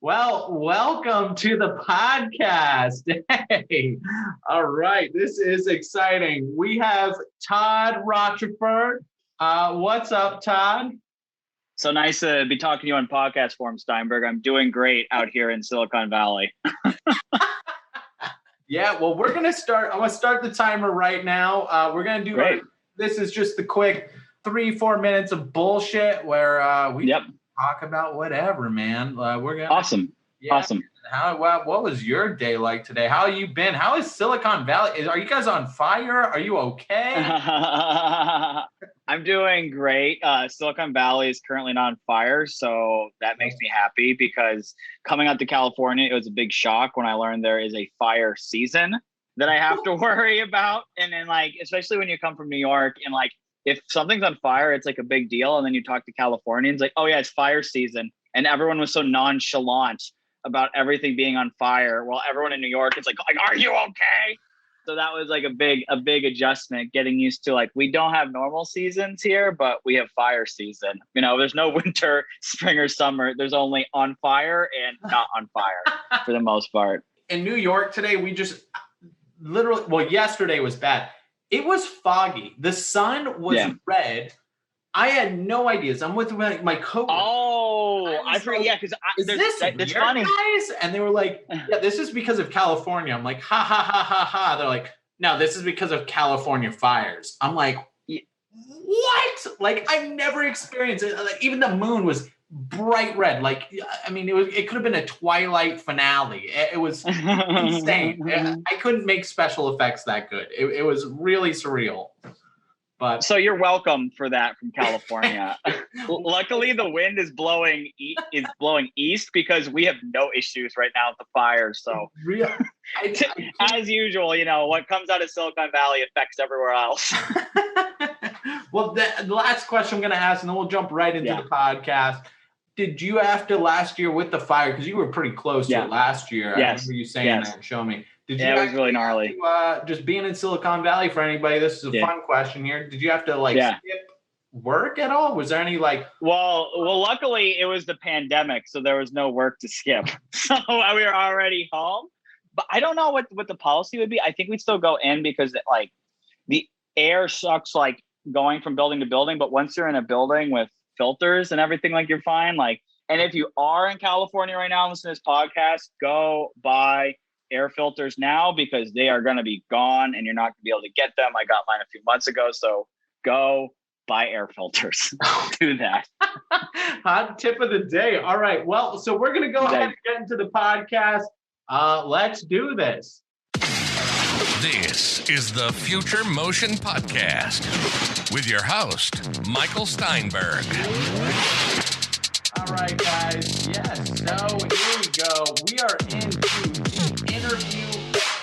Well, welcome to the podcast. Hey, all right, this is exciting. We have Todd Rocheford. What's up, Todd? So nice to be talking to you on podcast form, Steinberg. I'm doing great out here in Silicon Valley. Yeah, well, we're gonna start. I'm gonna start the timer right now. We're gonna do. This is just the quick 3-4 minutes of bullshit where we talk about whatever, man. We're gonna awesome. What was your day like today? How have you been? How is Silicon Valley? Are you guys on fire? Are you okay? I'm doing great. Silicon Valley is currently not on fire, so that makes me happy because coming out to California, it was a big shock when I learned there is a fire season that I have to worry about. And then especially when you come from New York and if something's on fire, it's like a big deal. And then you talk to Californians oh yeah, it's fire season. And everyone was so nonchalant about everything being on fire. While everyone in New York is like, are you okay? So that was a big adjustment, getting used to we don't have normal seasons here, but we have fire season. There's no winter, spring, or summer. There's only on fire and not on fire for the most part. In New York today, we just literally, yesterday was bad. It was foggy. The sun was red. I had no ideas. I'm with my coworker. Oh, I forget. Yeah, because is this weird, funny, guys? And they were like, "Yeah, this is because of California." I'm like, "Ha ha ha ha ha." They're like, "No, this is because of California fires." I'm like, "What?" I've never experienced it. Even the moon was bright red. It could have been a Twilight finale. It was insane. I couldn't make special effects that good. It was really surreal. But so you're welcome for that from California. Luckily, the wind is blowing east because we have no issues right now with the fires. So as usual, what comes out of Silicon Valley affects everywhere else. Well, the last question I'm going to ask, and then we'll jump right into the podcast. Did you have to last year with the fire? Because you were pretty close to it last year. Yes. I remember you saying that and showing me. Did you it was really gnarly. Just being in Silicon Valley for anybody, this is a fun question here. Did you have to skip work at all? Was there any Well, luckily it was the pandemic, so there was no work to skip. So we were already home. But I don't know what the policy would be. I think we'd still go in because the air sucks going from building to building. But once you're in a building with filters and everything, you're fine. And if you are in California right now and listen to this podcast, go buy air filters now because they are going to be gone and you're not going to be able to get them. I got mine a few months ago, so go buy air filters. Do that. Hot tip of the day. All right. Well, so we're going to go ahead and get into the podcast. Let's do this. This is the Future Motion Podcast with your host, Michael Steinberg. All right, guys. Yes. So here we go. We are into the interview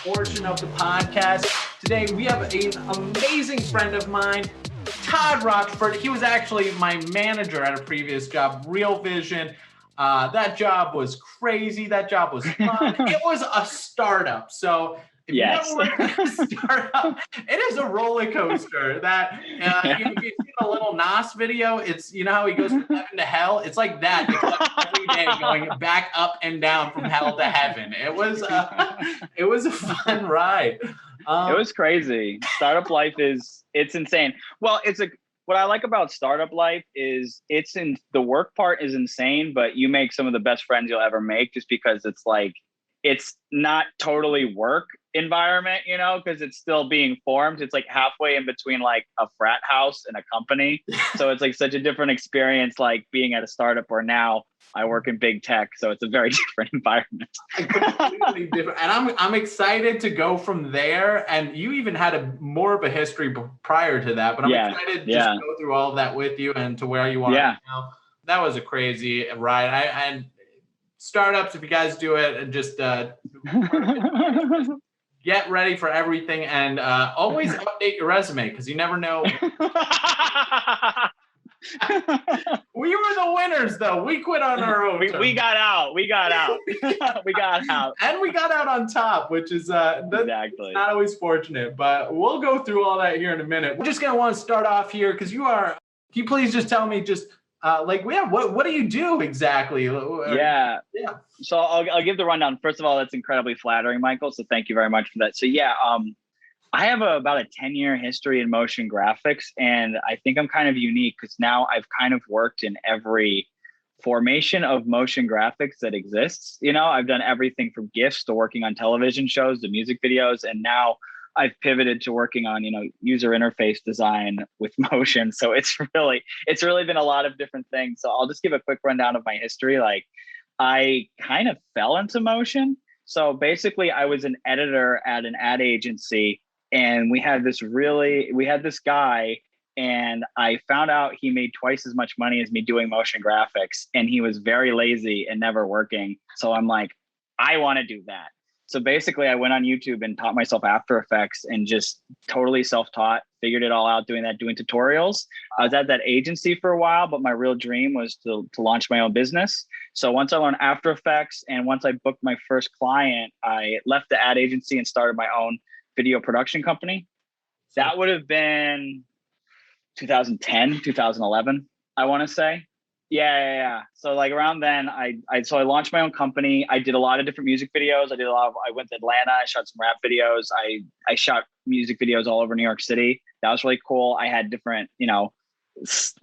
portion of the podcast. Today, we have an amazing friend of mine, Todd Rocheford. He was actually my manager at a previous job, Real Vision. That job was crazy. That job was fun. It was a startup. So if you ever work in a startup, it is a roller coaster. That if you see the little Nas video, it's how he goes from heaven to hell. It's like that. It's every day going back up and down from hell to heaven. It was a fun ride. It was crazy. Startup life it's insane. Well, what I like about startup life is the work part is insane, but you make some of the best friends you'll ever make just because it's not totally work environment, because it's still being formed. It's halfway in between a frat house and a company. So it's such a different experience, being at a startup where now I work in big tech. So it's a very different environment. Completely different. And I'm excited to go from there. And you even had more of a history prior to that, but I'm excited to just go through all of that with you and to where you are now. That was a crazy ride. And startups, if you guys do it, and just get ready for everything and always update your resume because you never know. We were the winners, though. We quit on our own. We got out. We got out. And we got out on top, which is exactly not always fortunate. But we'll go through all that here in a minute. We're just going to want to start off here because can you please just tell me just What do you do exactly? Yeah. Yeah. So I'll give the rundown. First of all, that's incredibly flattering, Michael. So thank you very much for that. So yeah, I have about a 10-year history in motion graphics, and I think I'm kind of unique because now I've kind of worked in every formation of motion graphics that exists. I've done everything from GIFs to working on television shows to music videos, and now I've pivoted to working on, user interface design with motion. So it's really been a lot of different things. So I'll just give a quick rundown of my history. Like, I kind of fell into motion. So basically I was an editor at an ad agency, and we had this guy, and I found out he made twice as much money as me doing motion graphics, and he was very lazy and never working. So I'm like, I want to do that. So basically I went on YouTube and taught myself After Effects and just totally self-taught, figured it all out doing tutorials. I was at that agency for a while, but my real dream was to launch my own business. So once I learned After Effects and once I booked my first client, I left the ad agency and started my own video production company. That would have been 2010, 2011, I want to say. Yeah. So like around then, I launched my own company. I did a lot of different music videos. I went to Atlanta. I shot some rap videos. I shot music videos all over New York City. That was really cool. I had different,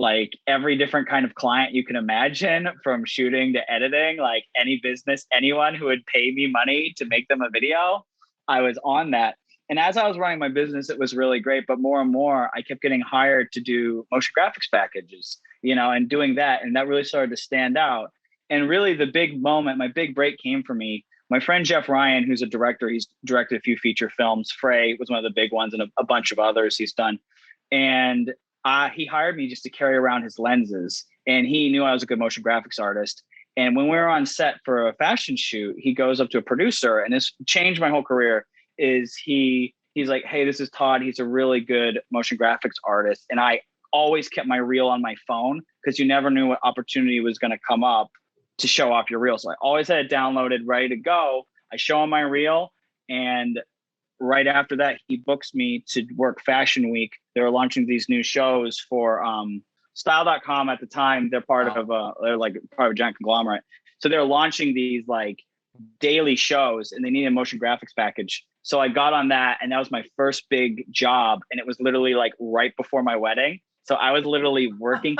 like every different kind of client you can imagine, from shooting to editing, like any business, anyone who would pay me money to make them a video, I was on that. And as I was running my business, it was really great. But more and more, I kept getting hired to do motion graphics packages, and doing that. And that really started to stand out. And really the big moment, my big break came for me. My friend Jeff Ryan, who's a director, he's directed a few feature films. Frey was one of the big ones, and a bunch of others he's done. And he hired me just to carry around his lenses. And he knew I was a good motion graphics artist. And when we were on set for a fashion shoot, he goes up to a producer, and this changed my whole career. He's like, hey, this is Todd. He's a really good motion graphics artist. And I always kept my reel on my phone because you never knew what opportunity was going to come up to show off your reel. So I always had it downloaded, ready to go. I show him my reel. And right after that, he books me to work Fashion Week. They were launching these new shows for style.com at the time. They're part of a giant conglomerate. So they're launching these like daily shows, and they needed a motion graphics package. So I got on that, and that was my first big job. And it was literally like right before my wedding. So I was literally working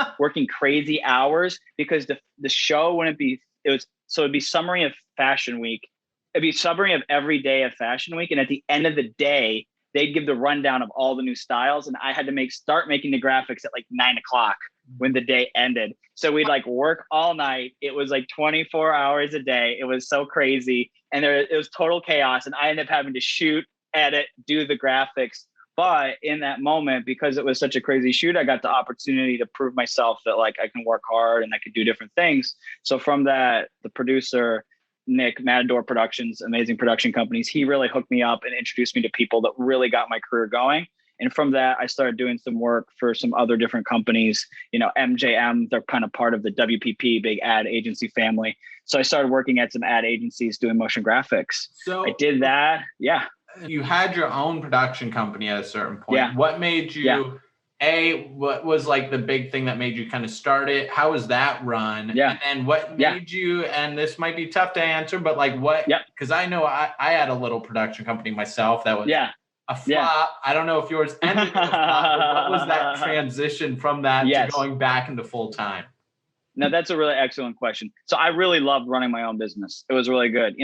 crazy hours because the show wouldn't be, it'd be summary of Fashion Week. It'd be summary of every day of Fashion Week. And at the end of the day, they'd give the rundown of all the new styles. And I had to start making the graphics at like 9:00 when the day ended. So we'd like work all night. It was like 24 hours a day. It was so crazy. And it was total chaos. And I ended up having to shoot, edit, do the graphics. But in that moment, because it was such a crazy shoot, I got the opportunity to prove myself that like I can work hard and I could do different things. So from that, the producer, Nick, Matador Productions, amazing production companies, he really hooked me up and introduced me to people that really got my career going. And from that, I started doing some work for some other different companies, MJM, they're kind of part of the WPP, big ad agency family. So I started working at some ad agencies doing motion graphics. So I did that. Yeah. You had your own production company at a certain point. Yeah. What made you, what was like the big thing that made you kind of start it? How was that run? Yeah. And what made you, and this might be tough to answer, but like what, because I know I had a little production company myself that was a flop. Yeah. I don't know if yours ended with a flop, but what was that transition from that to going back into full time? No, that's a really excellent question. So I really loved running my own business. It was really good.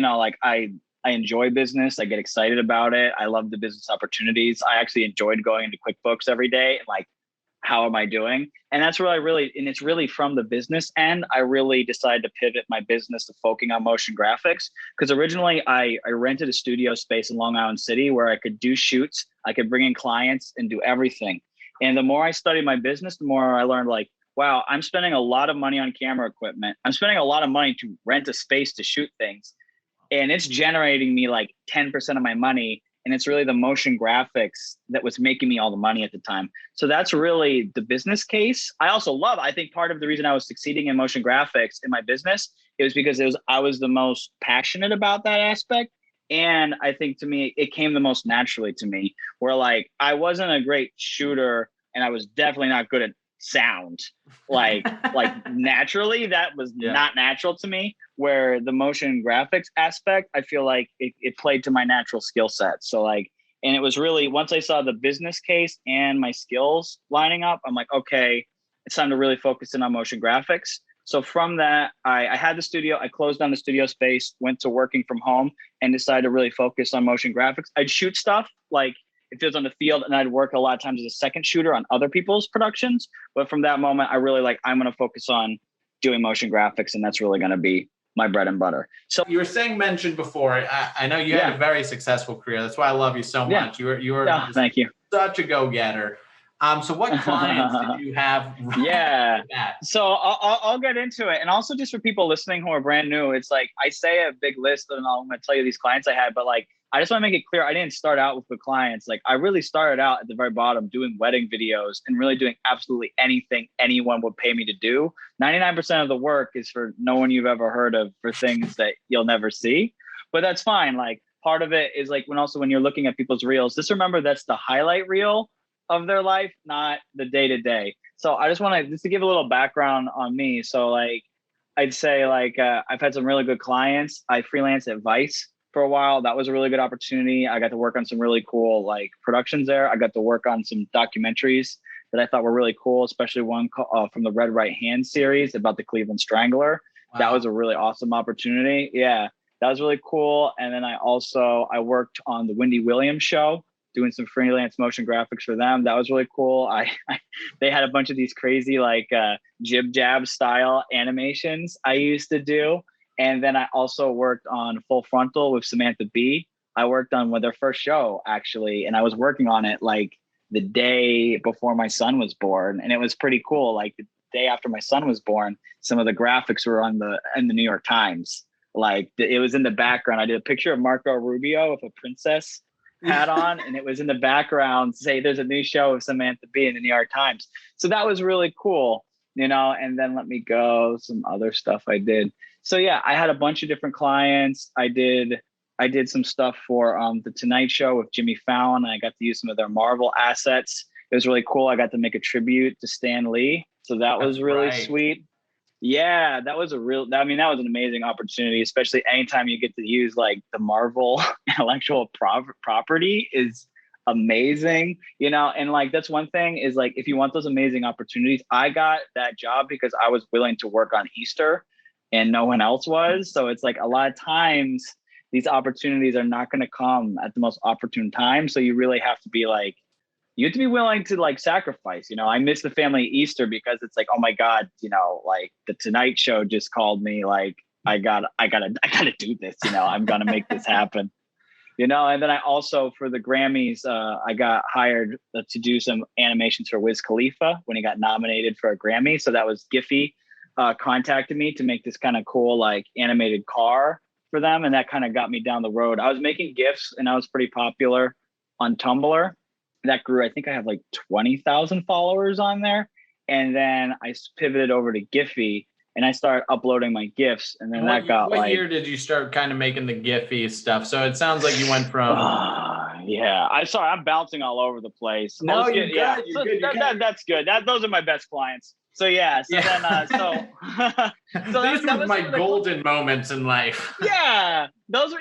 I enjoy business. I get excited about it. I love the business opportunities. I actually enjoyed going into QuickBooks every day and like, how am I doing? And that's really, and it's really from the business end. I really decided to pivot my business to focusing on motion graphics. Because originally I rented a studio space in Long Island City where I could do shoots. I could bring in clients and do everything. And the more I studied my business, the more I learned like, wow, I'm spending a lot of money on camera equipment. I'm spending a lot of money to rent a space to shoot things. And it's generating me like 10% of my money. And it's really the motion graphics that was making me all the money at the time. So that's really the business case. I think part of the reason I was succeeding in motion graphics in my business, it was because I was the most passionate about that aspect. And I think to me, it came the most naturally to me, where like I wasn't a great shooter and I was definitely not good at sound. Like naturally, that was not natural to me. Where the motion graphics aspect, I feel like it played to my natural skill set. So like, and it was really, once I saw the business case and my skills lining up, I'm like, okay, it's time to really focus in on motion graphics. So from that, I had the studio, I closed down the studio space, went to working from home, and decided to really focus on motion graphics. I'd shoot stuff like if it was on the field, and I'd work a lot of times as a second shooter on other people's productions. But from that moment, I really like, I'm going to focus on doing motion graphics, and that's really going to be my bread and butter. So you were mentioned before, I know you had a very successful career. That's why I love you so much. You were thank you. Such a go-getter. So what clients did you have? So I'll get into it. And also just for people listening who are brand new, it's like, I say a big list and I'm going to tell you these clients I had, but like, I just want to make it clear, I didn't start out with the clients. Like I really started out at the very bottom doing wedding videos and really doing absolutely anything anyone would pay me to do. 99% of the work is for no one you've ever heard of, for things that you'll never see, but that's fine. Like part of it is like when you're looking at people's reels, just remember that's the highlight reel of their life, not the day-to-day. So I just want to give a little background on me. So like, I'd say like, I've had some really good clients. I freelanced at Vice for a while. That was a really good opportunity. I got to work on some really cool like productions there. I got to work on some documentaries that I thought were really cool, especially one from the Red Right Hand series about the Cleveland Strangler. Wow. That was a really awesome opportunity. Yeah, that was really cool. And then I worked on the Wendy Williams show, doing some freelance motion graphics for them. That was really cool. They had a bunch of these crazy like jib jab style animations I used to do. And then I also worked on Full Frontal with Samantha Bee. I worked on their first show actually, and I was working on it like the day before my son was born, and it was pretty cool. Like the day after my son was born, some of the graphics were in the New York Times. Like it was in the background. I did a picture of Marco Rubio with a princess hat on, and it was in the background say there's a new show of Samantha Bee in the New York Times. So that was really cool, and then let me go some other stuff I did. So yeah, I had a bunch of different clients. I did some stuff for the Tonight Show with Jimmy Fallon. And I got to use some of their Marvel assets. It was really cool. I got to make a tribute to Stan Lee. So that was really sweet. Yeah, that was that was an amazing opportunity, especially anytime you get to use like the Marvel intellectual property is amazing, and like, that's one thing is like, if you want those amazing opportunities, I got that job because I was willing to work on Easter and no one else was. So it's like a lot of times these opportunities are not going to come at the most opportune time. So you really have to be like, you have to be willing to like sacrifice. I miss the family Easter because it's like, oh my God, like the Tonight Show just called me. Like I gotta do this. I'm gonna make this happen. And then I also for the Grammys, I got hired to do some animations for Wiz Khalifa when he got nominated for a Grammy. So that was Giphy contacted me to make this kind of cool like animated car for them, and that kind of got me down the road. I was making GIFs and I was pretty popular on Tumblr. That grew. I think I have like 20,000 followers on there. And then I pivoted over to Giphy and I started uploading my GIFs. And then what year did you start kind of making the Giphy stuff? So it sounds like you went from. Yeah. I'm bouncing all over the place. No, you're good. Yeah. That's good. Those are my best clients. So yeah. So then, so these were my golden moments in life. Yeah, those are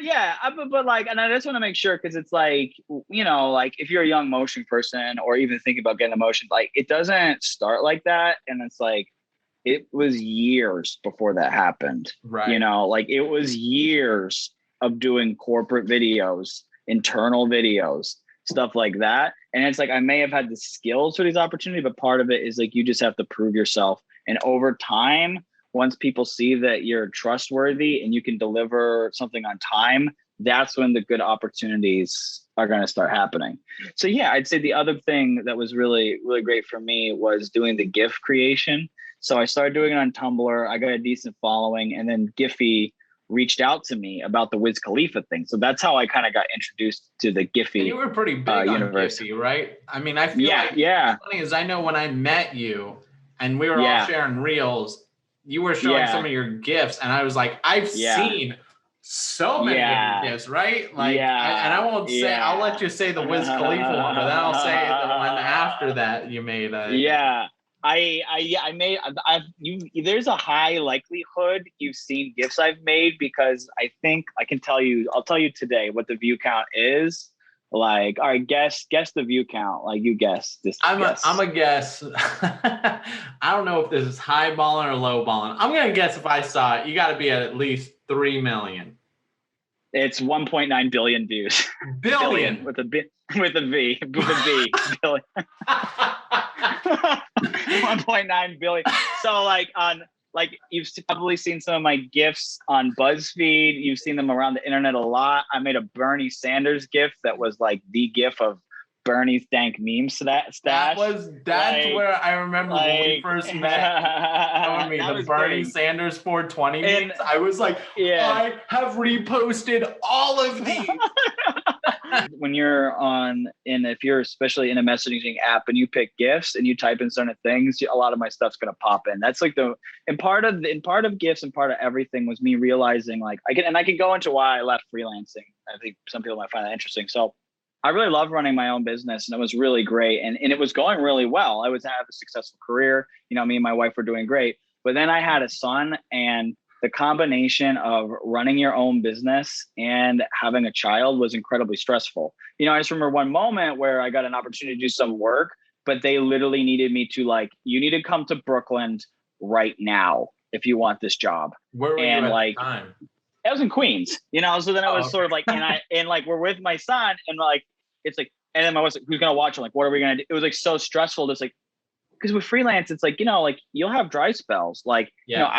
but like, and I just want to make sure because it's like like if you're a young motion person or even thinking about getting a motion, like it doesn't start like that, and it's like it was years before that happened. Right. Like it was years of doing corporate videos, internal videos, stuff like that. And it's like, I may have had the skills for these opportunities, but part of it is like, you just have to prove yourself. And over time, once people see that you're trustworthy and you can deliver something on time, that's when the good opportunities are going to start happening. So yeah, I'd say the other thing that was really, really great for me was doing the GIF creation. So I started doing it on Tumblr. I got a decent following, and then Giphy reached out to me about the Wiz Khalifa thing. So that's how I kind of got introduced to the Giphy. And you were pretty big on universe. Giphy, right? I mean, I feel like what's funny is I know when I met you and we were all sharing reels, you were showing some of your GIFs, and I was like, I've seen so many of your GIFs, right? Like, and I won't say, I'll let you say the Wiz Khalifa one, but then I'll say the one after that you made. There's a high likelihood you've seen gifts I've made, because I think I can tell you, I'll tell you today what the view count is. Like, all right, guess the view count. Like, you guess this. I'm a guess. I don't know if this is high balling or low balling. I'm gonna guess if I saw it, you got to be at least 3 million. It's 1.9 billion views. Billion with a B. Billion. 1.9 billion. So you've probably seen some of my GIFs on BuzzFeed. You've seen them around the internet a lot. I made a Bernie Sanders GIF that was like the GIF of Bernie's dank meme stash. That's where I remember when we first met. Showing me the Bernie Sanders 420 memes. I was like, I have reposted all of these. When you're if you're especially in a messaging app and you pick GIFs and you type in certain things, a lot of my stuff's gonna pop in. That's like part of GIFs and part of everything was me realizing I can go into why I left freelancing. I think some people might find that interesting. So I really love running my own business, and it was really great, and it was going really well. I was having a successful career. Me and my wife were doing great, but then I had a son, and the combination of running your own business and having a child was incredibly stressful. I just remember one moment where I got an opportunity to do some work, but they literally needed me to you need to come to Brooklyn right now if you want this job. Where were you at the time? I was in Queens, so then it was sort of we're with my son, and it's like, and then my wife's like, who's going to watch it? What are we going to do? It was so stressful. Just because with freelance, it's you'll have dry spells. I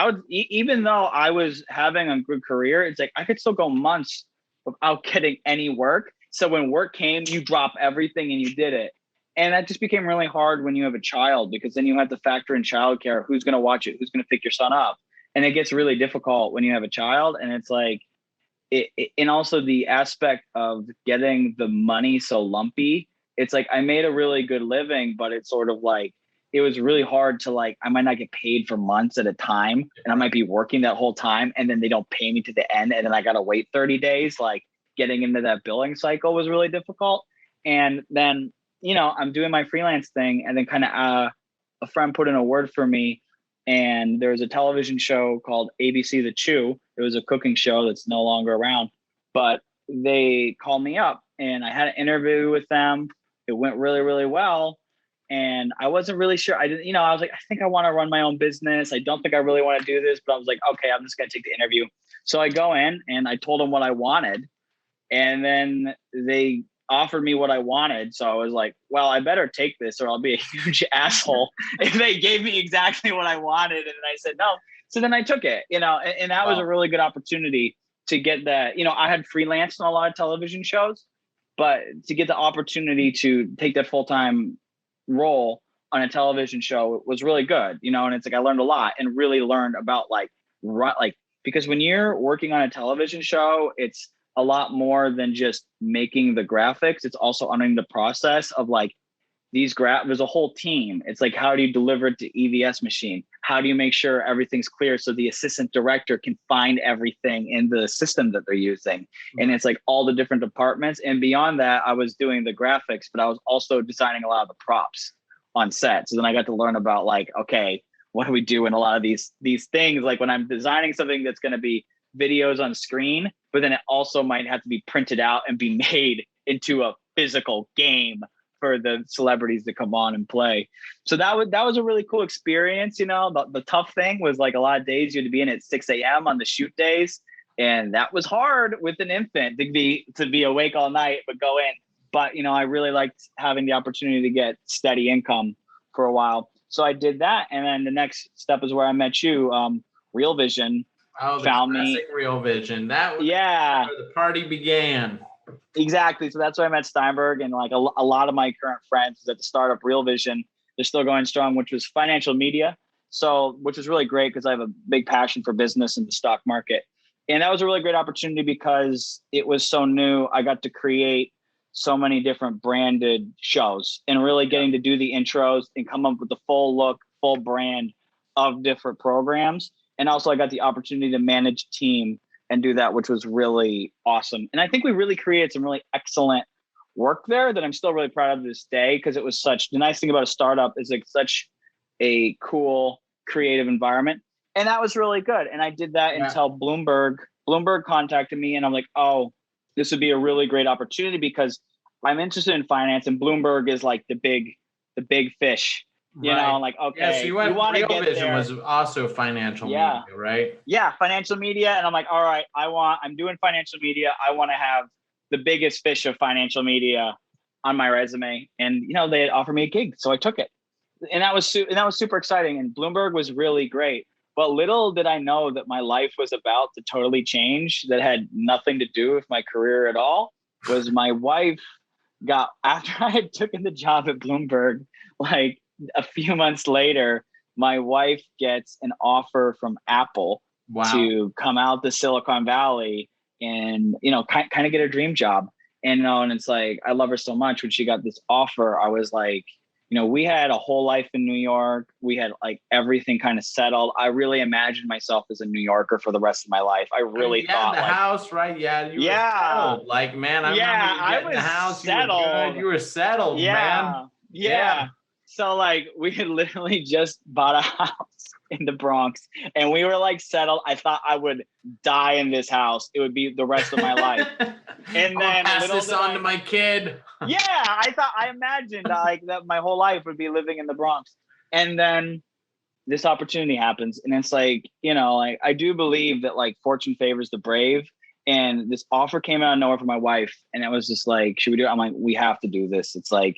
would, even though I was having a good career, it's I could still go months without getting any work. So when work came, you drop everything and you did it. And that just became really hard when you have a child, because then you have to factor in childcare. Who's going to watch it? Who's going to pick your son up? And it gets really difficult when you have a child. And it's and also the aspect of getting the money so lumpy. It's I made a really good living, but it's sort of it was really hard to I might not get paid for months at a time, and I might be working that whole time, and then they don't pay me to the end, and then I got to wait 30 days. Getting into that billing cycle was really difficult. And then, I'm doing my freelance thing, and then kind of a friend put in a word for me. And there was a television show called ABC The Chew. It was a cooking show that's no longer around, but they called me up, and I had an interview with them. It went really, really well. And I wasn't really sure. I didn't, I was I think I want to run my own business. I don't think I really want to do this, but I was okay, I'm just going to take the interview. So I go in and I told them what I wanted, and then they offered me what I wanted. So I was well, I better take this or I'll be a huge asshole if they gave me exactly what I wanted. And I said no. So then I took it, and that was a really good opportunity to get that. I had freelanced on a lot of television shows, but to get the opportunity to take that full-time role on a television show was really good, and it's I learned a lot and really learned about because when you're working on a television show, it's a lot more than just making the graphics. It's also owning the process of there's a whole team. It's how do you deliver it to EVS machine? How do you make sure everything's clear so the assistant director can find everything in the system that they're using? Mm-hmm. And it's all the different departments. And beyond that, I was doing the graphics, but I was also designing a lot of the props on set. So then I got to learn about okay, what do we do in a lot of these things? When I'm designing something that's going to be videos on screen, but then it also might have to be printed out and be made into a physical game for the celebrities to come on and play. So that was a really cool experience. The tough thing was a lot of days you had to be in at 6 a.m. on the shoot days. And that was hard with an infant to be awake all night, but go in. But, I really liked having the opportunity to get steady income for a while. So I did that. And then the next step is where I met you. Real Vision found me. Real Vision. That was where the party began. Exactly. So that's where I met Steinberg, and a lot of my current friends at the startup Real Vision. They're still going strong, which was financial media. So, which was really great because I have a big passion for business and the stock market. And that was a really great opportunity because it was so new. I got to create so many different branded shows and really getting to do the intros and come up with the full look, full brand of different programs. And also I got the opportunity to manage a team and do that, which was really awesome. And I think we really created some really excellent work there that I'm still really proud of this day, because it was the nice thing about a startup is a cool creative environment. And that was really good. And I did that until Bloomberg contacted me, and I'm like, oh, this would be a really great opportunity because I'm interested in finance, and Bloomberg is like the big fish. You know, I'm like, okay, yeah, so you want to get Vision there. Was also financial media, right? Yeah, financial media. And I'm like, all right, I'm doing financial media. I want to have the biggest fish of financial media on my resume. And, you know, they had offered me a gig. So I took it. And that was super exciting. And Bloomberg was really great. But little did I know that my life was about to totally change, that had nothing to do with my career at all, was my wife after I had taken the job at Bloomberg, like a few months later, my wife gets an offer from Apple to come out to Silicon Valley and, you know, kind of get a dream job. And, you know, and it's like, I love her so much. When she got this offer, I was like, you know, we had a whole life in New York. We had like everything kind of settled. I really imagined myself as a New Yorker for the rest of my life. I really thought the house, right? Yeah. You were settled. Like, man, I remember you getting the house. Settled. You were good. You were settled, man. Yeah. So like we had literally just bought a house in the Bronx and we were like settled. I thought I would die in this house. It would be the rest of my life. And then pass this on to my kid. Yeah, I imagined like that my whole life would be living in the Bronx. And then this opportunity happens. And it's like, you know, like I do believe that like fortune favors the brave. And this offer came out of nowhere for my wife. And it was just like, should we do it? I'm like, we have to do this. It's like,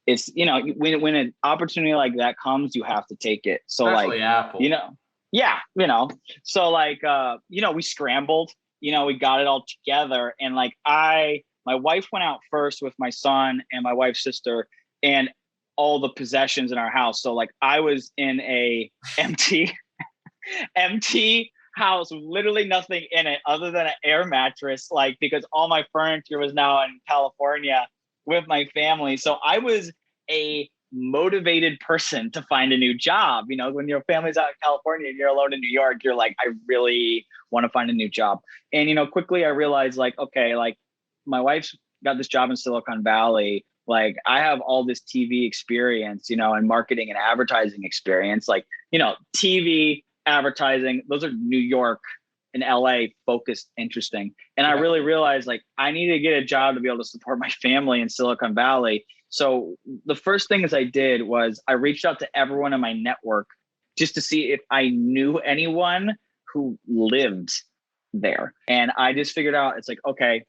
it's, you know, when an opportunity like that comes, you have to take it. So especially like, Apple. you know, yeah, you know, so like, you know, we scrambled, you know, we got it all together. And like, my wife went out first with my son and my wife's sister and all the possessions in our house. So like I was in a empty house, literally nothing in it other than an air mattress, like, because all my furniture was now in California with my family. So I was a motivated person to find a new job. You know, when your family's out in California and you're alone in New York, you're like, I really want to find a new job. And, you know, quickly I realized like, okay, like my wife's got this job in Silicon Valley. Like I have all this TV experience, you know, and marketing and advertising experience, like, you know, TV, advertising, those are New York and LA focused, interesting. And I really realized like I needed to get a job to be able to support my family in Silicon Valley. So the first things I did was I reached out to everyone in my network just to see if I knew anyone who lived there. And I just figured out, it's like, okay,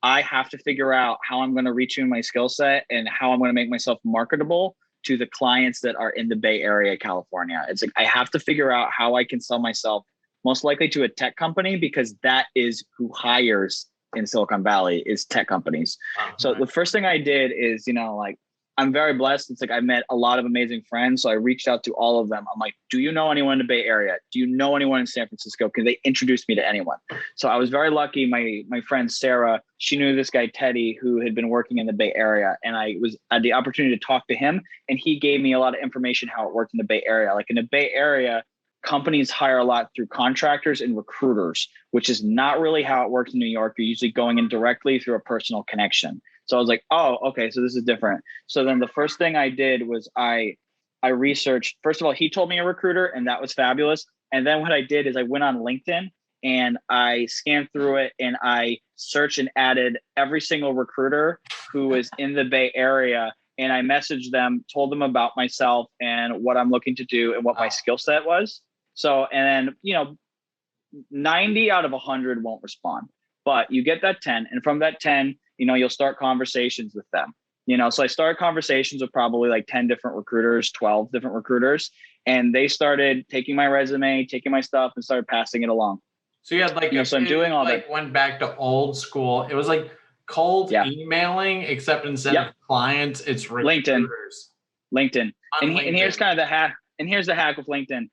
I have to figure out how I'm going to retune my skill set and how I'm going to make myself marketable to the clients that are in the Bay Area, California. It's like, I have to figure out how I can sell myself most likely to a tech company, because that is who hires in Silicon Valley, is tech companies. So the first thing I did is, you know, like I'm very blessed. It's like I met a lot of amazing friends. So I reached out to all of them. I'm like, do you know anyone in the Bay Area? Do you know anyone in San Francisco? Can they introduce me to anyone? So I was very lucky. My friend Sarah, she knew this guy Teddy who had been working in the Bay Area, and I had the opportunity to talk to him, and he gave me a lot of information how it worked in the Bay Area. Like in the Bay Area, companies hire a lot through contractors and recruiters, which is not really how it works in New York. You're usually going in directly through a personal connection. So I was like, oh, okay, so this is different. So then the first thing I did was I researched, first of all, he told me a recruiter, and that was fabulous. And then what I did is I went on LinkedIn and I scanned through it and I searched and added every single recruiter who was in the Bay Area. And I messaged them, told them about myself and what I'm looking to do and what my skill set was. So, and then, you know, 90 out of 100 won't respond, but you get that 10. And from that 10, you know, you'll start conversations with them, you know? So I started conversations with probably like 10 different recruiters, 12 different recruiters. And they started taking my resume, taking my stuff and started passing it along. So you had like, so I'm doing all like that. Went back to old school. It was like cold emailing, except instead of clients, it's recruiters. LinkedIn. And here's kind of the hack. And here's the hack with LinkedIn.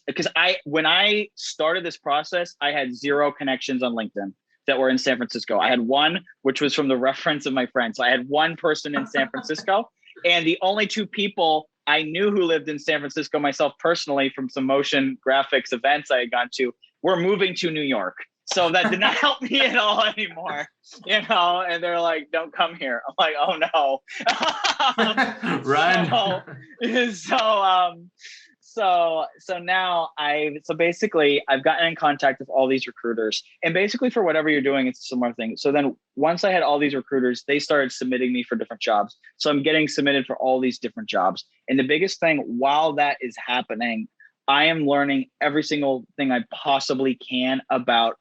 Because when I started this process, I had 0 connections on LinkedIn that were in San Francisco. I had one, which was from the reference of my friend. So I had one person in San Francisco, and the only 2 people I knew who lived in San Francisco, myself personally, from some motion graphics events I had gone to, were moving to New York. So that did not help me at all anymore, and they're like, don't come here. I'm like, oh no. Run. So now basically I've gotten in contact with all these recruiters, and basically for whatever you're doing, it's a similar thing. So then once I had all these recruiters, they started submitting me for different jobs. So I'm getting submitted for all these different jobs. And the biggest thing while that is happening, I am learning every single thing I possibly can about.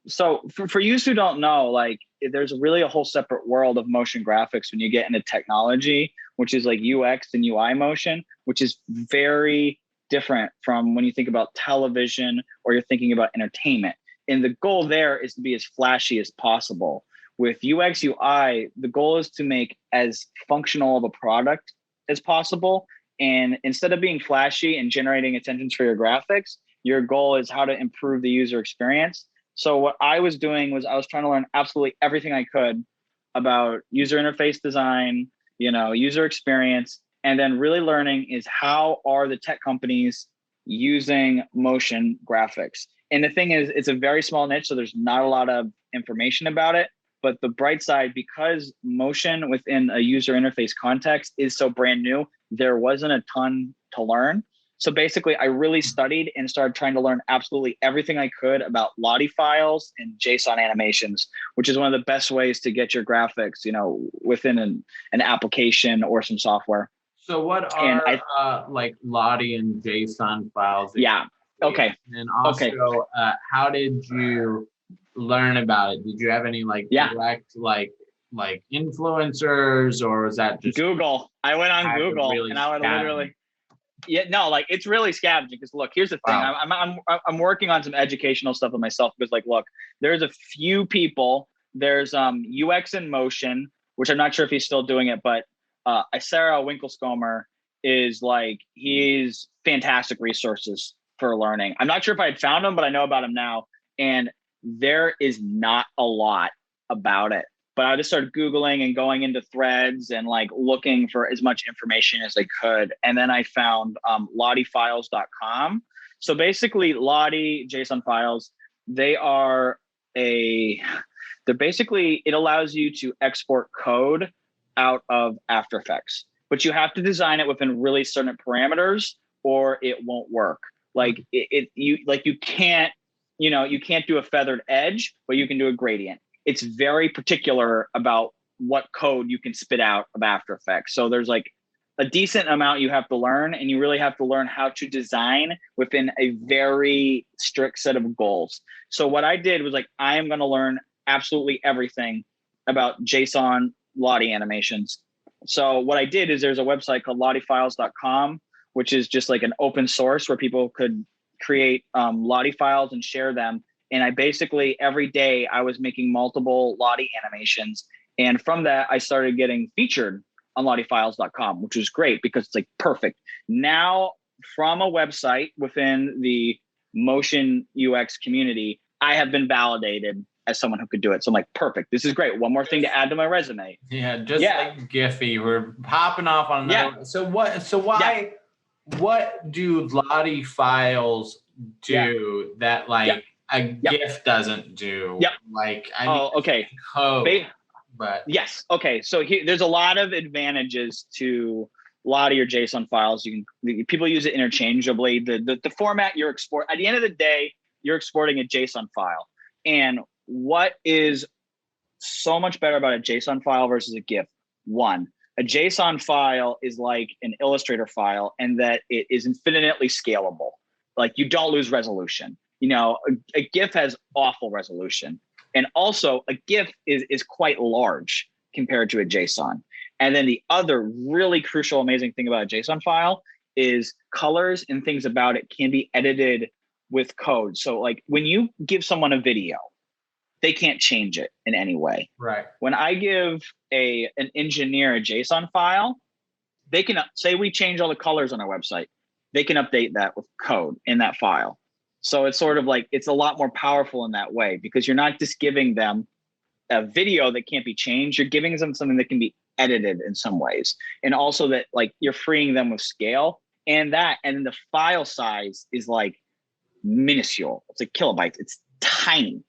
So for you who don't know, like there's really a whole separate world of motion graphics when you get into technology, which is like UX and UI motion, which is very different from when you think about television or you're thinking about entertainment. And the goal there is to be as flashy as possible. With UX UI, the goal is to make as functional of a product as possible. And instead of being flashy and generating attention for your graphics, your goal is how to improve the user experience. So what I was doing was I was trying to learn absolutely everything I could about user interface design, user experience, and then really learning is how are the tech companies using motion graphics. And the thing is, it's a very small niche, so there's not a lot of information about it. But the bright side, because motion within a user interface context is so brand new, there wasn't a ton to learn. So basically, I really studied and started trying to learn absolutely everything I could about Lottie files and JSON animations, which is one of the best ways to get your graphics, within an application or some software. So what are like Lottie and JSON files? Yeah. Okay. And also, how did you learn about it? Did you have any direct like influencers, or was that just Google? I went on Google and I would literally. Yeah, no, like it's really scavenging because look, here's the thing. Wow. I'm working on some educational stuff with myself because look, there's a few people. There's UX in Motion, which I'm not sure if he's still doing it, but Sarah Winkelscomer is he's fantastic resources for learning. I'm not sure if I had found him, but I know about him now, and there is not a lot about it. But I just started Googling and going into threads and looking for as much information as I could. And then I found lottiefiles.com. So basically Lottie JSON files, they're basically, it allows you to export code out of After Effects, but you have to design it within really certain parameters or it won't work. You can't do a feathered edge, but you can do a gradient. It's very particular about what code you can spit out of After Effects. So there's a decent amount you have to learn, and you really have to learn how to design within a very strict set of goals. So what I did was I am going to learn absolutely everything about JSON Lottie animations. So what I did is there's a website called lottiefiles.com, which is just an open source where people could create Lottie files and share them. And I basically, every day I was making multiple Lottie animations. And from that, I started getting featured on lottiefiles.com, which was great because it's perfect. Now, from a website within the motion UX community, I have been validated as someone who could do it. So I'm perfect. This is great. One more thing to add to my resume. Yeah, like Giphy. We're popping off on another. Yeah. So what do Lottie files do that a GIF doesn't do? Yep. Okay. Code, but yes. Okay. So there's a lot of advantages to Lottie or JSON files. People use it interchangeably. The format you're at the end of the day, you're exporting a JSON file. And what is so much better about a JSON file versus a GIF? One, a JSON file is like an Illustrator file, and that it is infinitely scalable. You don't lose resolution. A GIF has awful resolution. And also a GIF is quite large compared to a JSON. And then the other really crucial, amazing thing about a JSON file is colors and things about it can be edited with code. So when you give someone a video, they can't change it in any way. Right. When I give an engineer a JSON file, they can say we change all the colors on our website. They can update that with code in that file. So it's sort of it's a lot more powerful in that way because you're not just giving them a video that can't be changed. You're giving them something that can be edited in some ways. And also that you're freeing them with scale and then the file size is minuscule. It's kilobytes. It's tiny.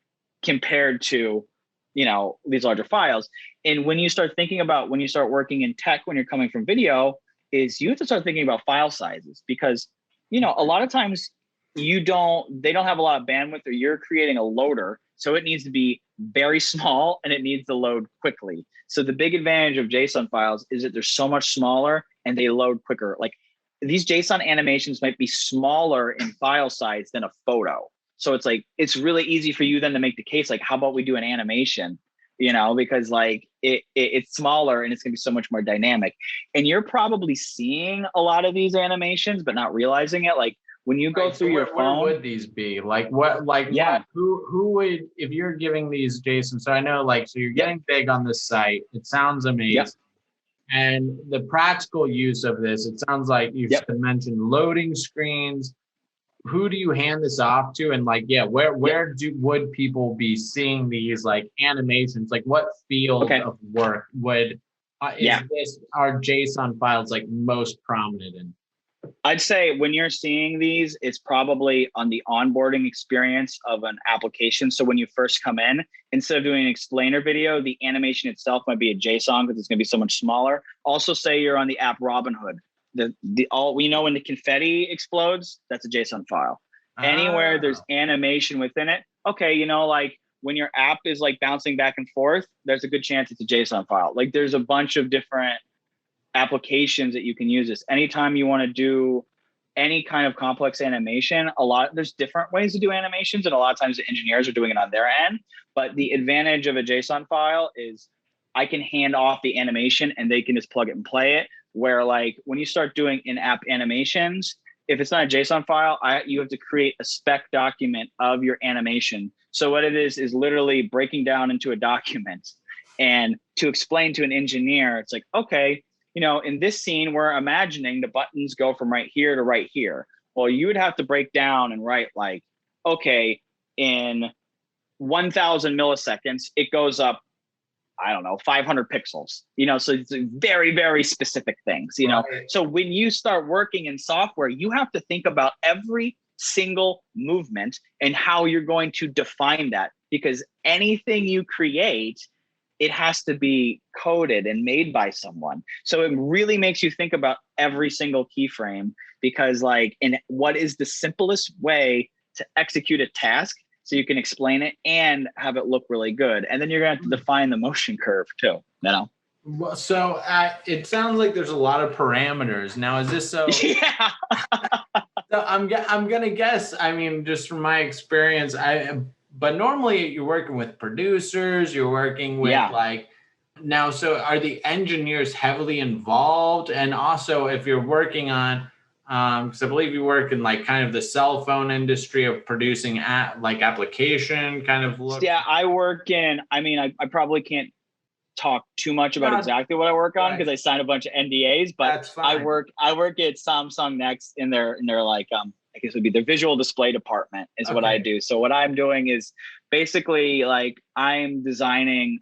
compared to, these larger files. And when you start working in tech, when you're coming from video, is you have to start thinking about file sizes, because, a lot of times they don't have a lot of bandwidth, or you're creating a loader. So it needs to be very small and it needs to load quickly. So the big advantage of JSON files is that they're so much smaller and they load quicker. Like these JSON animations might be smaller in file size than a photo. So it's really easy for you then to make the case, like, how about we do an animation, because like it's smaller and it's gonna be so much more dynamic. And you're probably seeing a lot of these animations, but not realizing it. Like when you go through your phone, where would these be? Like what, who would, if you're giving these JSON, so I know, like, so you're getting big on this site. It sounds amazing. Yep. And the practical use of this, it sounds like you mentioned loading screens. Who do you hand this off to? And like, where would people be seeing these like animations? Like what field of work would, are JSON files like most prominent in? I'd say when you're seeing these, it's probably on the onboarding experience of an application. So when you first come in, instead of doing an explainer video, the animation itself might be a JSON because it's going to be so much smaller. Also, say you're on the app Robinhood. We know when the confetti explodes, that's a JSON file. Anywhere there's animation within it, like when your app is like bouncing back and forth, there's a good chance it's a JSON file. Like there's a bunch of different applications that you can use this. Anytime you want to do any kind of complex animation, there's different ways to do animations, and a lot of times the engineers are doing it on their end. But the advantage of a JSON file is I can hand off the animation and they can just plug it and play it. Where like when you start doing in-app animations, if it's not a JSON file, you have to create a spec document of your animation. So what it is literally breaking down into a document, and to explain to an engineer, it's like, okay, in this scene, we're imagining the buttons go from right here to right here. Well, you would have to break down and write like, okay, in 1,000 milliseconds, it goes up, 500 pixels, so it's very, very specific things, Right. So when you start working in software, you have to think about every single movement and how you're going to define that, because anything you create, it has to be coded and made by someone. So it really makes you think about every single keyframe, because what is the simplest way to execute a task so you can explain it and have it look really good. And then you're gonna have to define the motion curve too, Well, so it sounds like there's a lot of parameters. Now, is this so? Yeah. So I'm gonna guess, just from my experience, but normally you're working with producers, you're working with now, so are the engineers heavily involved? And also if you're working on, because I believe you work in like kind of the cell phone industry of producing application kind of look. Yeah, I work in, I probably can't talk too much about exactly what I work on because I signed a bunch of NDAs, but that's fine. I work at Samsung Next in their like, I guess it would be their visual display department is what I do. So what I'm doing is basically like I'm designing,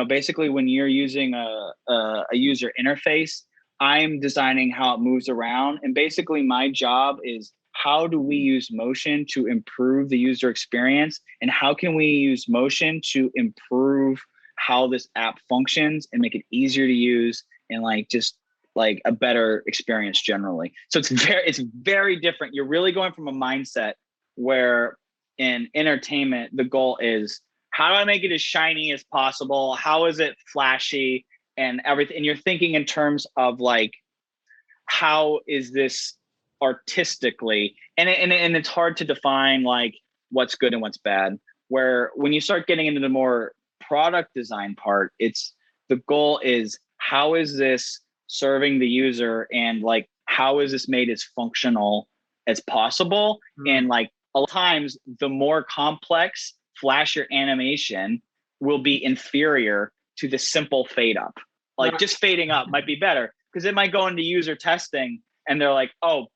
basically when you're using a user interface, I'm designing how it moves around. And basically my job is how do we use motion to improve the user experience? And how can we use motion to improve how this app functions and make it easier to use and like just like a better experience generally. So it's very different. You're really going from a mindset where in entertainment, the goal is how do I make it as shiny as possible? How is it flashy and everything? And you're thinking in terms of like, how is this artistically? And it's hard to define like what's good and what's bad. Where when you start getting into the more product design part, the goal is how is this serving the user and like how is this made as functional as possible. And like a lot of times the more complex flasher animation will be inferior to the simple fade up. Like just fading up might be better because it might go into user testing and they're like, oh,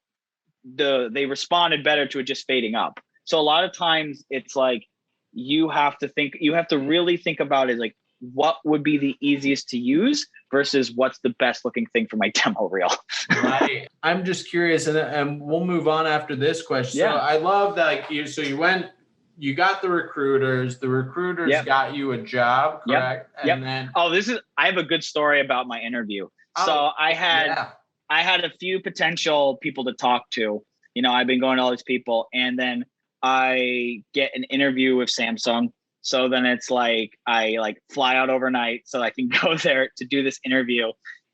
they responded better to it just fading up. So a lot of times it's like you have to really think about it like what would be the easiest to use versus what's the best looking thing for my demo reel. Right. I'm just curious, and we'll move on after this question. Yeah. So I love that you went you got the recruiters got you a job, correct? Yep. And then I have a good story about my interview. So I had a few potential people to talk to. I've been going to all these people, and then I get an interview with Samsung. So then it's like I fly out overnight so I can go there to do this interview.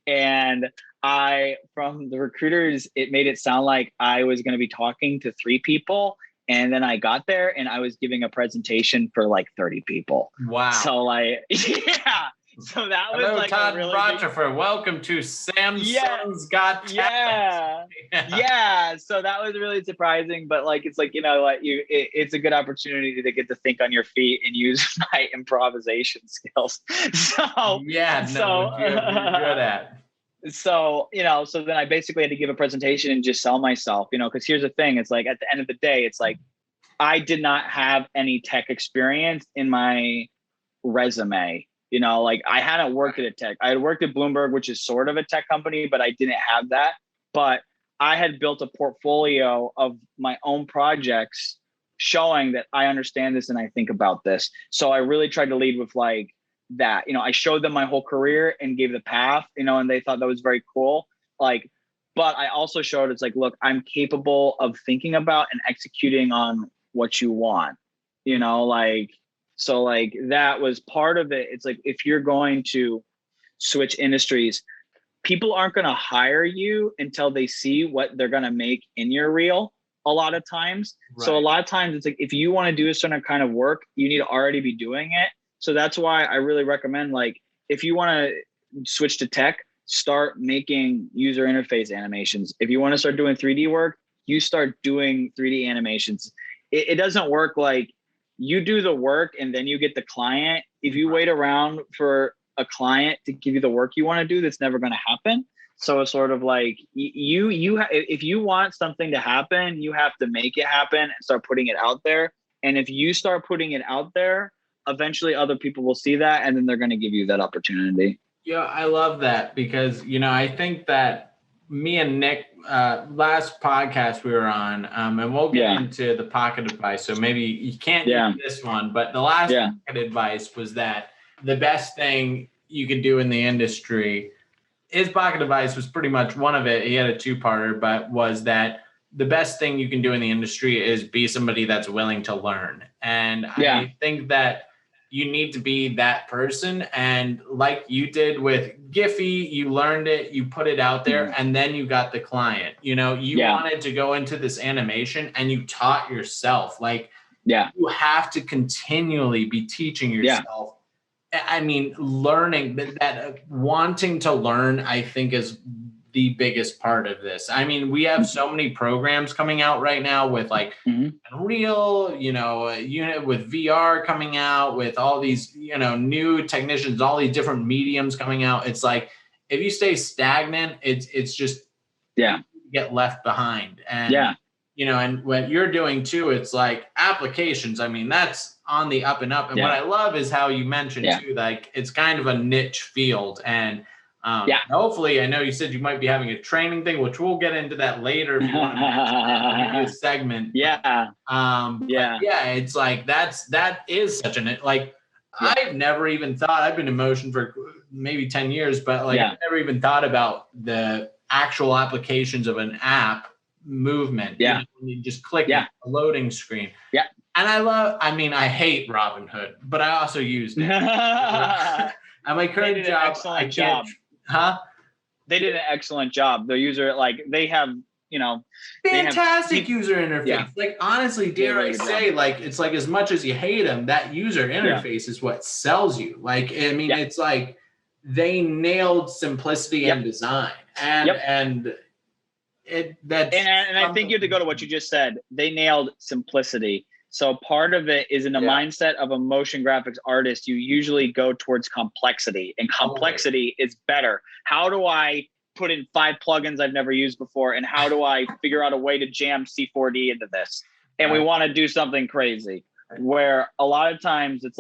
And from the recruiters, it made it sound like I was going to be talking to 3 people. And then I got there and I was giving a presentation for 30 people. Wow. So yeah. So that was Hello, Todd really Rocheford. Welcome to Samsung's Got Talent. Yeah. So that was really surprising, but it's it's a good opportunity to get to think on your feet and use my improvisation skills. So you're good at. So then I basically had to give a presentation and just sell myself, because here's the thing. It's at the end of the day, it's I did not have any tech experience in my resume. I hadn't worked at a tech. I had worked at Bloomberg, which is sort of a tech company, but I didn't have that. But I had built a portfolio of my own projects showing that I understand this and I think about this. So I really tried to lead with that. I showed them my whole career and gave the path, and they thought that was very cool. But I also showed it's look, I'm capable of thinking about and executing on what you want, so that was part of it. It's if you're going to switch industries, people aren't going to hire you until they see what they're going to make in your reel a lot of times. Right. So a lot of times it's if you want to do a certain kind of work, you need to already be doing it. So that's why I really recommend if you want to switch to tech, start making user interface animations. If you want to start doing 3D work, you start doing 3D animations. It doesn't work you do the work and then you get the client. If you wait around for a client to give you the work you want to do, that's never going to happen. So it's sort of if you want something to happen, you have to make it happen and start putting it out there. And if you start putting it out there, eventually other people will see that and then they're going to give you that opportunity. Yeah, I love that because, I think that me and Nick, last podcast we were on, and we'll get into the pocket advice. So maybe you can't use this one, but the last pocket advice was that the best thing you could do in the industry, his pocket advice was pretty much one of it. He had a 2-parter, but was that the best thing you can do in the industry is be somebody that's willing to learn. And I think that you need to be that person. And like you did with Giphy, you learned it, you put it out there, and then you got the client. You wanted to go into this animation and you taught yourself. You have to continually be teaching yourself. I mean, learning that wanting to learn, I think, is the biggest part of this. I mean, we have so many programs coming out right now with Unreal, unit with VR coming out, with all these, new technicians, all these different mediums coming out. It's if you stay stagnant, it's just you get left behind. And and what you're doing too, it's applications. I mean, that's on the up and up. And what I love is how you mentioned too, it's kind of a niche field. And hopefully, I know you said you might be having a training thing, which we'll get into that later if you want to do a segment. It's that is such I've never even thought, I've been in motion for maybe 10 years, but I've never even thought about the actual applications of an app movement. When you just click a loading screen. And I hate Robinhood, but I also used it. At my current job, I can't. They did an excellent job. The user, they have, fantastic user interface. Honestly, dare I say, it's as much as you hate them, that user interface is what sells you. It's they nailed simplicity and design, and I think you have to go to what you just said. They nailed simplicity. So part of it is in the mindset of a motion graphics artist, you usually go towards complexity, and complexity is better. How do I put in 5 plugins I've never used before? And how do I figure out a way to jam C4D into this? And we want to do something crazy, where a lot of times it's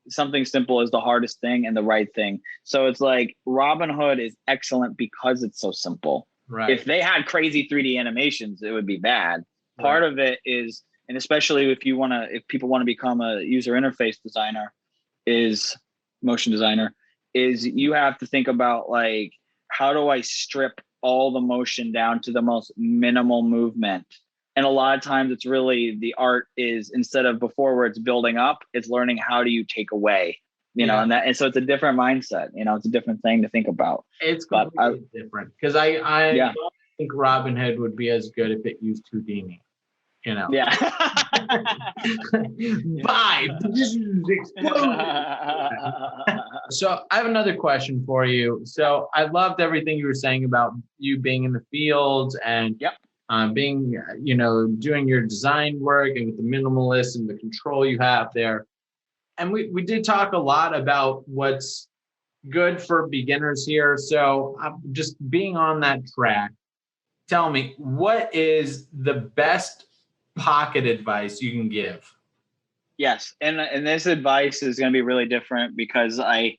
something simple is the hardest thing and the right thing. So it's Robinhood is excellent because it's so simple. Right. If they had crazy 3D animations, it would be bad. Part of it is and especially if people want to become a user interface designer, is motion designer, is you have to think about like, how do I strip all the motion down to the most minimal movement? And a lot of times it's really, the art is, instead of before where it's building up, it's learning how do you take away, and so it's a different mindset, it's a different thing to think about. It's completely different, because I Yeah. don't think Robin Hood would be as good if it used Houdini. Yeah. Vibe. This is exploding. So I have another question for you. So I loved everything you were saying about you being in the field and Yep. being, doing your design work and with the minimalist and the control you have there. And we did talk a lot about what's good for beginners here. So just being on that track, tell me, what is the best pocket advice you can give? Yes, and this advice is going to be really different, because I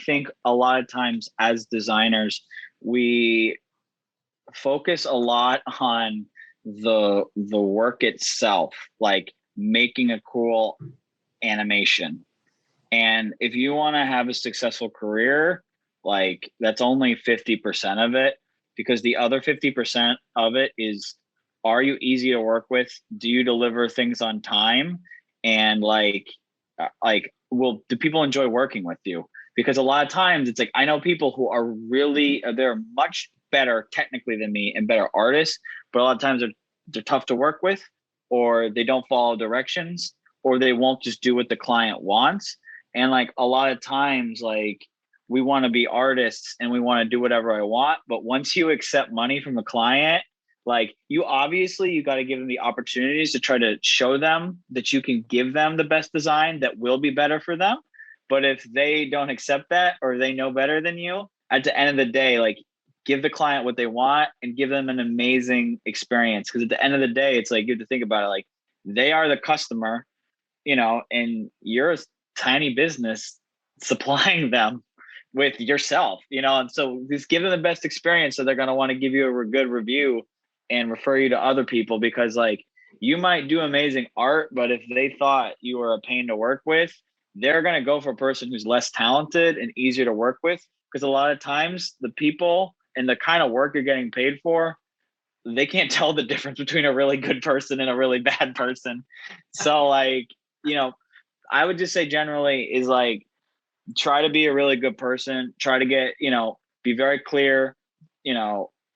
think a lot of times as designers, we focus a lot on the work itself, like making a cool animation. And if you want to have a successful career, like that's only 50% of it, because the other 50% of it is, are you easy to work with? Do you deliver things on time? And do people enjoy working with you? Because a lot of times it's like, I know people who are they're much better technically than me and better artists, but a lot of times they're tough to work with, or they don't follow directions, or they won't just do what the client wants. And like a lot of times, like, we want to be artists and we want to do whatever I want, but once you accept money from a client, like, you got to give them the opportunities to try to show them that you can give them the best design that will be better for them. But if they don't accept that, or they know better than you, at the end of the day, like, give the client what they want and give them an amazing experience. Because at the end of the day, it's like, you have to think about it, like, they are the customer, and you're a tiny business supplying them with yourself, and so just give them the best experience, so they're going to want to give you a good review and refer you to other people. Because like, you might do amazing art, but if they thought you were a pain to work with, they're going to go for a person who's less talented and easier to work with. Because a lot of times the people and the kind of work you're getting paid for, they can't tell the difference between a really good person and a really bad person. So like, I would just say generally is like, try to be a really good person, try to get, be very clear,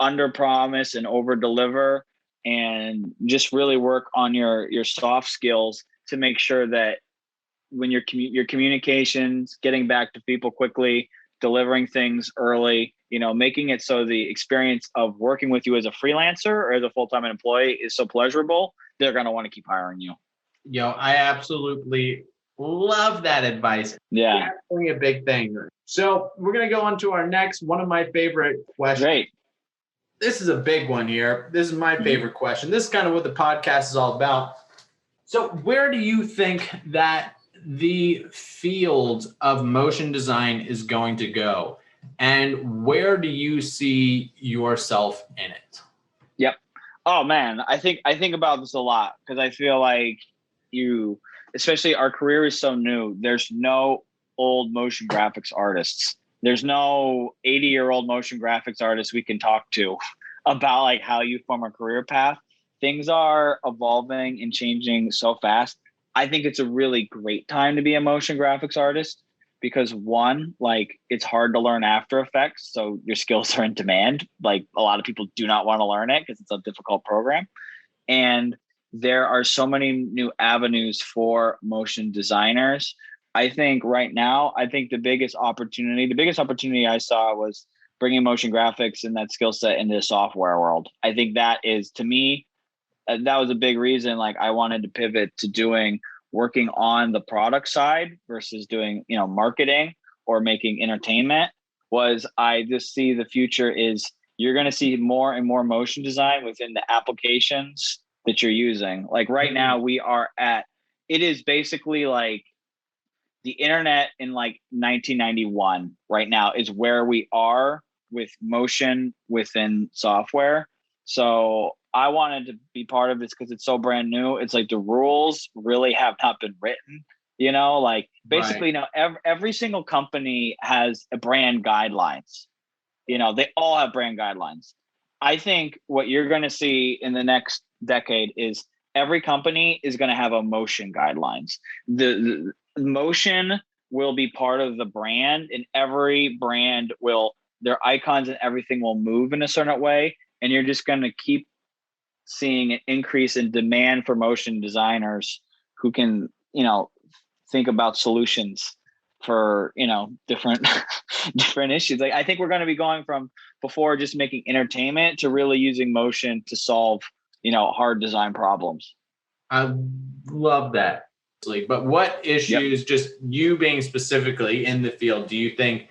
under promise and over deliver, and just really work on your soft skills to make sure that when your communications, getting back to people quickly, delivering things early, making it so the experience of working with you as a freelancer or as a full-time employee is so pleasurable, they're going to want to keep hiring you. I absolutely love that advice. Yeah. Definitely a big thing. So we're going to go on to our next, one of my favorite questions. Great. This is a big one here. This is my favorite question. This is kind of what the podcast is all about. So where do you think that the field of motion design is going to go? And where do you see yourself in it? Yep. Oh man, I think about this a lot, because I feel like especially our career is so new. There's no old motion graphics artists. There's no 80-year-old motion graphics artists we can talk to about like how you form a career path. Things are evolving and changing so fast. I think it's a really great time to be a motion graphics artist, because one, like, it's hard to learn After Effects, so your skills are in demand. Like, a lot of people do not want to learn it because it's a difficult program. And there are so many new avenues for motion designers. I think right now, the biggest opportunity I saw was bringing motion graphics and that skill set into the software world. I think that is, to me, that was a big reason, like, I wanted to pivot to working on the product side versus doing, marketing or making entertainment. Was I just see the future is you're going to see more and more motion design within the applications that you're using. Like right now it is basically like the internet in like 1991 right now is where we are with motion within software. So I wanted to be part of this because it's so brand new. It's like the rules really have not been written, like basically, every single company has a brand guidelines. They all have brand guidelines. I think what you're going to see in the next decade is every company is going to have a motion guidelines. The motion will be part of the brand, and every brand their icons and everything will move in a certain way. And you're just going to keep seeing an increase in demand for motion designers who can, think about solutions for, different different issues. Like I think we're going to be going from before just making entertainment to really using motion to solve, hard design problems. I love that. But what issues, just you being specifically in the field, do you think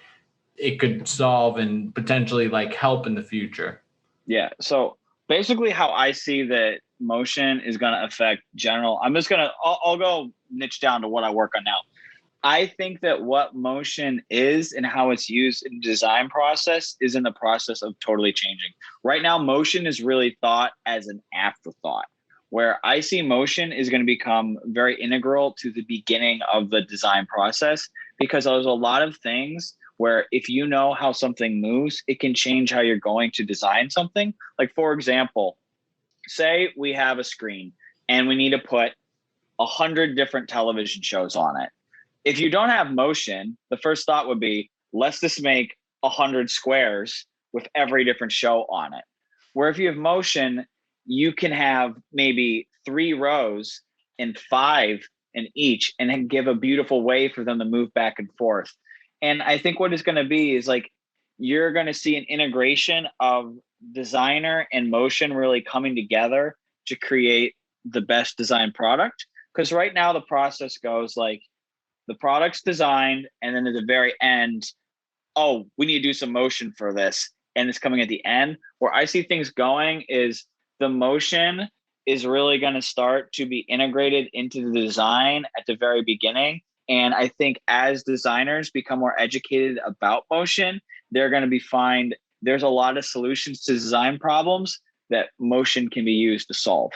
it could solve and potentially like help in the future? Yeah. So basically how I see that motion is going to affect I'll go niche down to what I work on now. I think that what motion is and how it's used in the design process is in the process of totally changing. Right now, motion is really thought as an afterthought, where I see motion is going to become very integral to the beginning of the design process, because there's a lot of things where if you know how something moves, it can change how you're going to design something. Like, for example, say we have a screen and we need to put 100 different television shows on it. If you don't have motion, the first thought would be, let's just make 100 squares with every different show on it. Where if you have motion, you can have maybe 3 rows and 5 in each, and then give a beautiful way for them to move back and forth. And I think what it's going to be is like, you're going to see an integration of designer and motion really coming together to create the best design product. Because right now the process goes like, the product's designed, and then at the very end, oh, we need to do some motion for this, and it's coming at the end. Where I see things going is the motion is really going to start to be integrated into the design at the very beginning. And I think as designers become more educated about motion, they're going to find there's a lot of solutions to design problems that motion can be used to solve.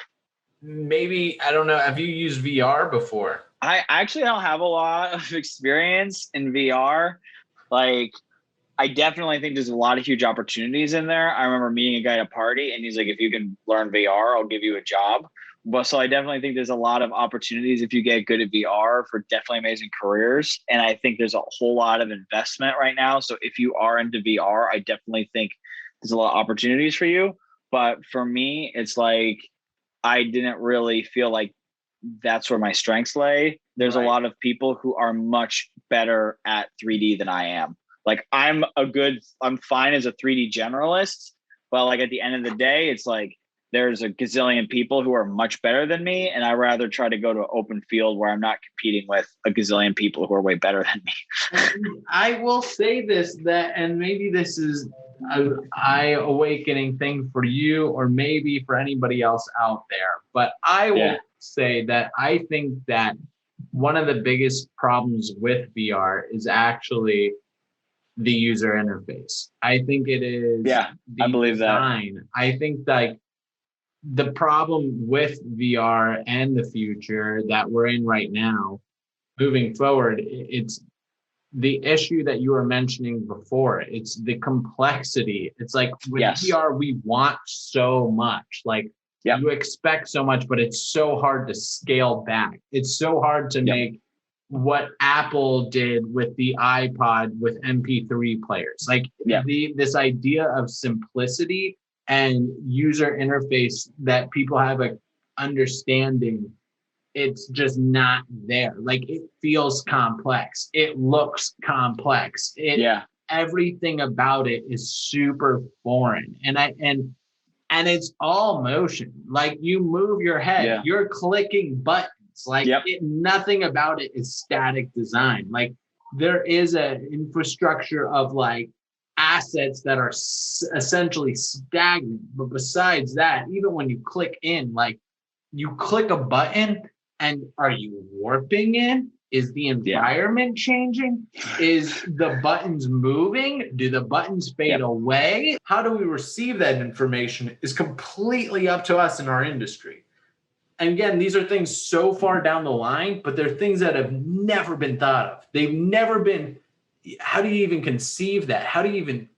Maybe, I don't know, have you used VR before? I actually don't have a lot of experience in VR. Like, I definitely think there's a lot of huge opportunities in there. I remember meeting a guy at a party and he's like, if you can learn VR, I'll give you a job. But so I definitely think there's a lot of opportunities if you get good at VR for definitely amazing careers. And I think there's a whole lot of investment right now. So if you are into VR, I definitely think there's a lot of opportunities for you. But for me, it's like, I didn't really feel like that's where my strengths lay. There's a lot of people who are much better at 3D than I am. Like I'm fine as a 3D generalist, but like at the end of the day, it's like there's a gazillion people who are much better than me. And I rather try to go to an open field where I'm not competing with a gazillion people who are way better than me. I will say this, and maybe this is an eye-awakening thing for you or maybe for anybody else out there, but I will say that I think that one of the biggest problems with VR is actually the user interface. I think it is I believe design. That. I think like the problem with VR and the future that we're in right now, moving forward, it's the issue that you were mentioning before. It's the complexity. It's like with VR, we want so much. Like you expect so much, but it's so hard to scale back. It's so hard to make what Apple did with the iPod with MP3 players. Like this idea of simplicity and user interface that people have a understanding, it's just not there. Like it feels complex. It looks complex. Everything about it is super foreign. And it's all motion. Like you move your head, you're clicking buttons. Like nothing about it is static design. Like there is an infrastructure of like assets that are essentially stagnant. But besides that, even when you click in, like you click a button and are you warping in? Is the environment changing? Is the buttons moving? Do the buttons fade away? How do we receive that information is completely up to us in our industry. And again, these are things so far down the line, but they're things that have never been thought of. They've never been, how do you even conceive that? How do you even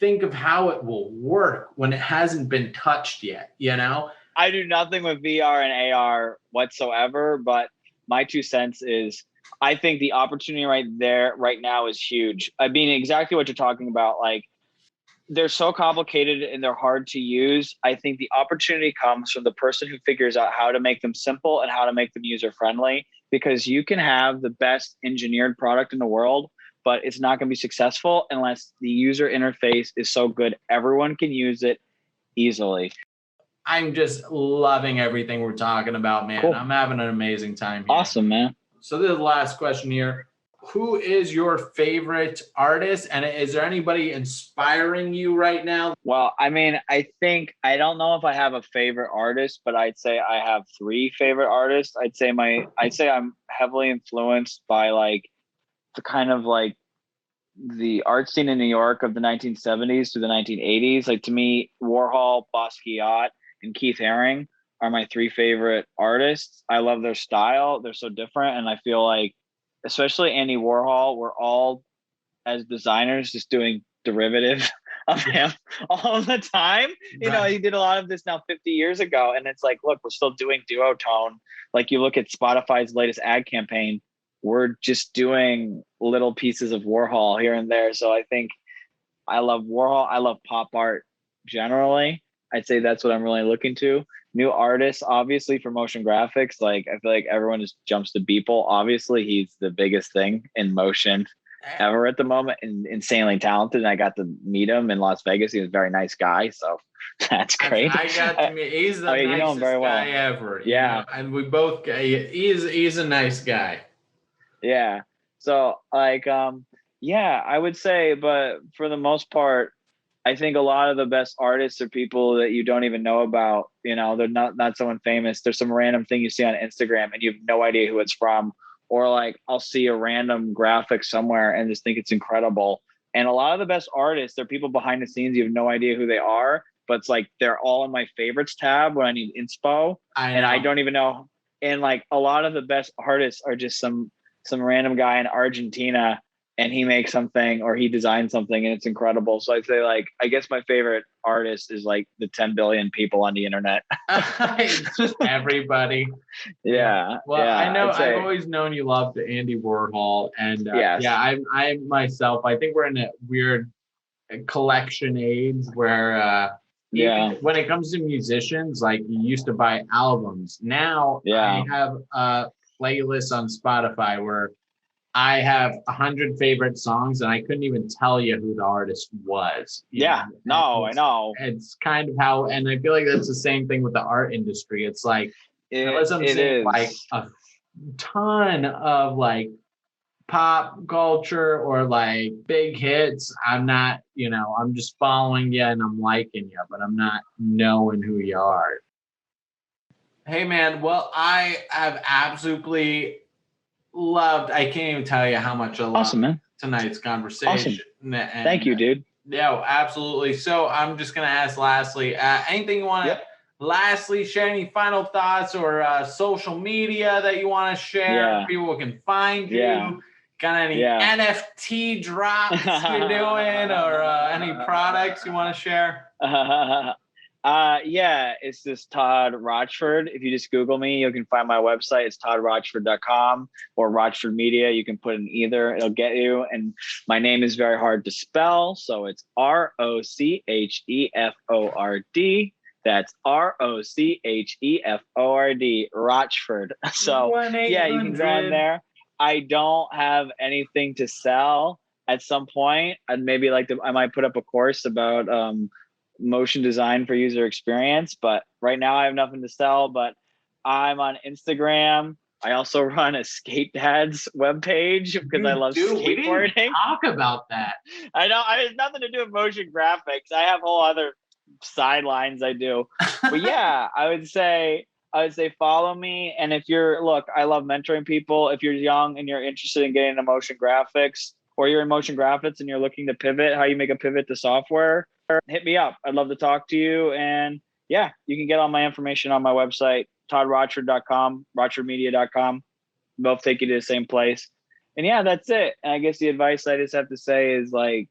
think of how it will work when it hasn't been touched yet, you know? I do nothing with VR and AR whatsoever, but my 2 cents is I think the opportunity right now is huge. I mean, exactly what you're talking about. Like, they're so complicated and they're hard to use. I think the opportunity comes from the person who figures out how to make them simple and how to make them user friendly, because you can have the best engineered product in the world, but it's not going to be successful unless the user interface is so good everyone can use it easily. I'm just loving everything we're talking about, man. Cool. I'm having an amazing time here. Awesome, man. So this is the last question here. Who is your favorite artist, and is there anybody inspiring you right now? Well, I mean, I don't know if I have a favorite artist, but I'd say I have 3 favorite artists. I'd say I'm heavily influenced by like the kind of like the art scene in New York of the 1970s to the 1980s. Like, to me, Warhol, Basquiat, and Keith Haring are my 3 favorite artists. I love their style. They're so different, and I feel like, especially Andy Warhol, we're all, as designers, just doing derivative of him all the time. You know, he did a lot of this now 50 years ago. And it's like, look, we're still doing duotone. Like, you look at Spotify's latest ad campaign, we're just doing little pieces of Warhol here and there. So I think I love Warhol. I love pop art generally. I'd say that's what I'm really looking to. New artists, obviously, for motion graphics. Like, I feel like everyone just jumps to Beeple. Obviously, he's the biggest thing in motion ever at the moment, and insanely talented. And I got to meet him in Las Vegas. He was a very nice guy, so that's great. I got to meet. He's the nicest you know him very well. guy ever. Yeah, you know? And we both. He's a nice guy. Yeah. So like, yeah, I would say, but for the most part, I think a lot of the best artists are people that you don't even know about. You know, they're not someone famous. There's some random thing you see on Instagram and you have no idea who it's from. Or like, I'll see a random graphic somewhere and just think it's incredible. And a lot of the best artists, they're people behind the scenes. You have no idea who they are, but it's like, they're all in my favorites tab when I need inspo. And I don't even know. And like, a lot of the best artists are just some random guy in Argentina, and he makes something or he designs something and it's incredible. So I'd say, like, I guess my favorite artist is like the 10 billion people on the internet. Just everybody. Yeah. Well, yeah, I know I've always known you loved Andy Warhol, and yes. yeah, I myself, I think we're in a weird collection age where when it comes to musicians, like, you used to buy albums. Now I have a playlist on Spotify where I have 100 favorite songs, and I couldn't even tell you who the artist was. I know. It's kind of how, and I feel like that's the same thing with the art industry. It's like, unless I'm seeing like a ton of like pop culture or like big hits, I'm not, I'm just following you and I'm liking you, but I'm not knowing who you are. Hey man, well, I have absolutely loved, I can't even tell you how much I loved tonight's conversation. Awesome. And, thank you, dude. Yeah, absolutely. So I'm just going to ask lastly, anything you want to lastly share, any final thoughts or social media that you want to share? People can find you. Got any NFT drops you're doing, or any products you want to share? It's this Todd Rocheford. If you just Google me, you can find my website. It's toddrocheford.com or Rocheford Media. You can put in either, it'll get you. And my name is very hard to spell, so it's Rocheford. That's Rocheford, Rocheford. So you can go in there. I don't have anything to sell. At some point, I might put up a course about motion design for user experience, but right now I have nothing to sell. But I'm on Instagram. I also run a Skate Dad's webpage because I love skateboarding. We didn't talk about that. I know. I have nothing to do with motion graphics. I have whole other sidelines I do. But yeah, I would say I would say follow me. And if I love mentoring people. If you're young and you're interested in getting into motion graphics, or you're in motion graphics and you're looking to pivot, how you make a pivot to software, hit me up. I'd love to talk to you. And yeah, you can get all my information on my website, toddrocheford.com, rochefordmedia.com. Both take you to the same place. And yeah, that's it. And I guess the advice I just have to say is like,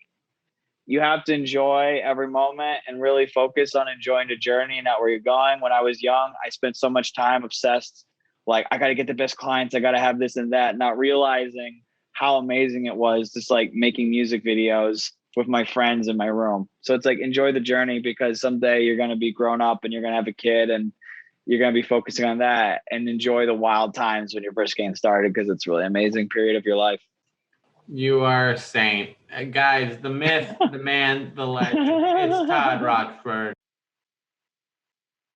you have to enjoy every moment and really focus on enjoying the journey, not where you're going. When I was young, I spent so much time obsessed. Like, I got to get the best clients. I got to have this and that, not realizing how amazing it was just like making music videos with my friends in my room. So it's like, enjoy the journey, because someday you're going to be grown up and you're going to have a kid and you're going to be focusing on that, and enjoy the wild times when you're first getting started, because it's really amazing period of your life. You are a saint. Guys, the myth, the man, the legend. It's Todd Rocheford.